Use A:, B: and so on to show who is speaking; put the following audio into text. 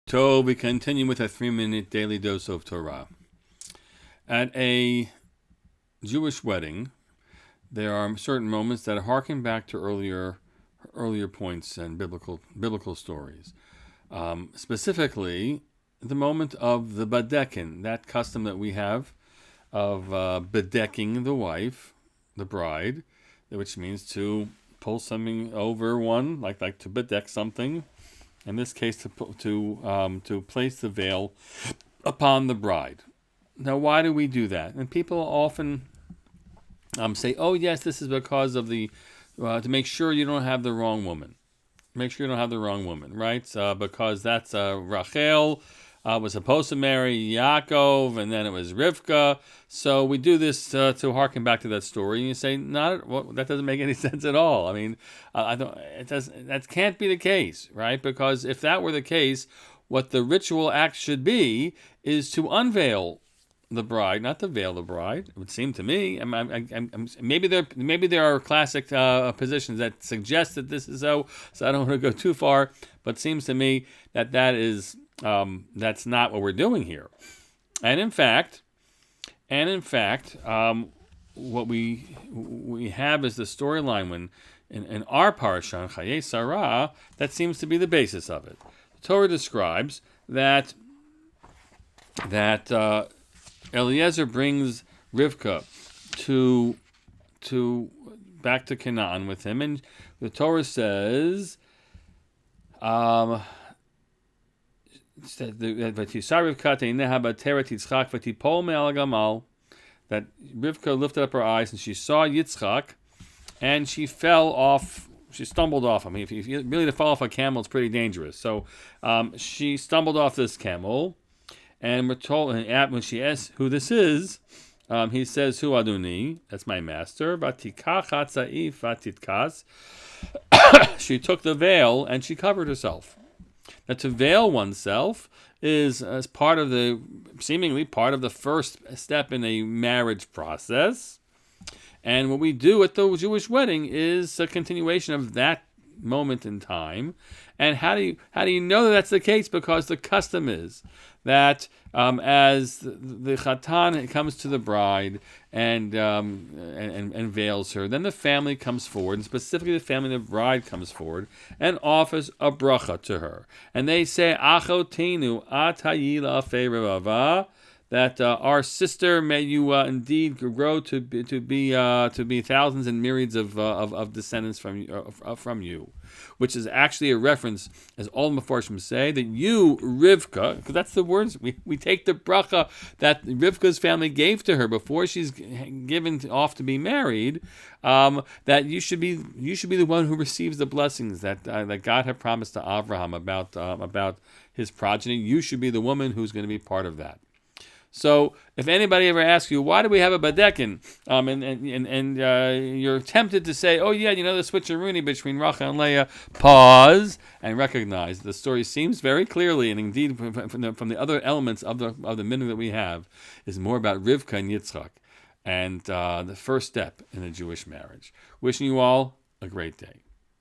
A: So we continue with a 3-minute daily dose of Torah. At a Jewish wedding, there are certain moments that harken back to earlier points and biblical stories. Specifically, the moment of the Badeken, that custom that we have of bedecking the wife, the bride, which means to pull something over one, like to bedeck something. In this case, to place the veil upon the bride. Now, why do we do that? And people often say, "Oh, yes, this is because of the to make sure you don't have the wrong woman. Make sure you don't have the wrong woman, right? Because that's Rachel was supposed to marry Yaakov, and then it was Rivka. So we do this to harken back to that story. And you say, that doesn't make any sense at all. I mean, I don't. It does. That can't be the case, right? Because if that were the case, what the ritual act should be is to unveil the bride, not to veil the bride. It would seem to me. Maybe there are classic positions that suggest that this is so. So I don't want to go too far, but it seems to me that is that's not what we're doing here. And in fact, what we have is the storyline when in our parsha, Chayei Sarah, that seems to be the basis of it. The Torah describes that Eliezer brings Rivka to back to Canaan with him, and the Torah says that Rivka lifted up her eyes and she saw Yitzchak, and she fell off. She stumbled off. I mean, if you really to fall off a camel, it's pretty dangerous. So she stumbled off this camel. And we're told, and when she asks who this is, he says, "Hu Adoni," that's my master. Vatikach hatzaif vatitkas. She took the veil and she covered herself. Now, to veil oneself is as seemingly part of the first step in a marriage process. And what we do at the Jewish wedding is a continuation of that moment in time. And how do you know that that's the case? Because the custom is that as the chatan comes to the bride and veils her, then the family comes forward, and specifically the family of the bride comes forward and offers a bracha to her, and they say, "Achotenu atayila fe'revava," that our sister, may you indeed grow to be thousands and myriads of descendants from you, which is actually a reference, as all the Mefarshim say, that you, Rivka, because that's the words we take the bracha that Rivka's family gave to her before she's given off to be married, that you should be the one who receives the blessings that God had promised to Abraham about his progeny. You should be the woman who's going to be part of that. So, if anybody ever asks you, why do we have a Badeken, and you're tempted to say, oh yeah, the switcheroonie between Rachel and Leah, pause and recognize the story seems very clearly, and indeed from the other elements of the minhag that we have, is more about Rivka and Yitzchak, and the first step in a Jewish marriage. Wishing you all a great day.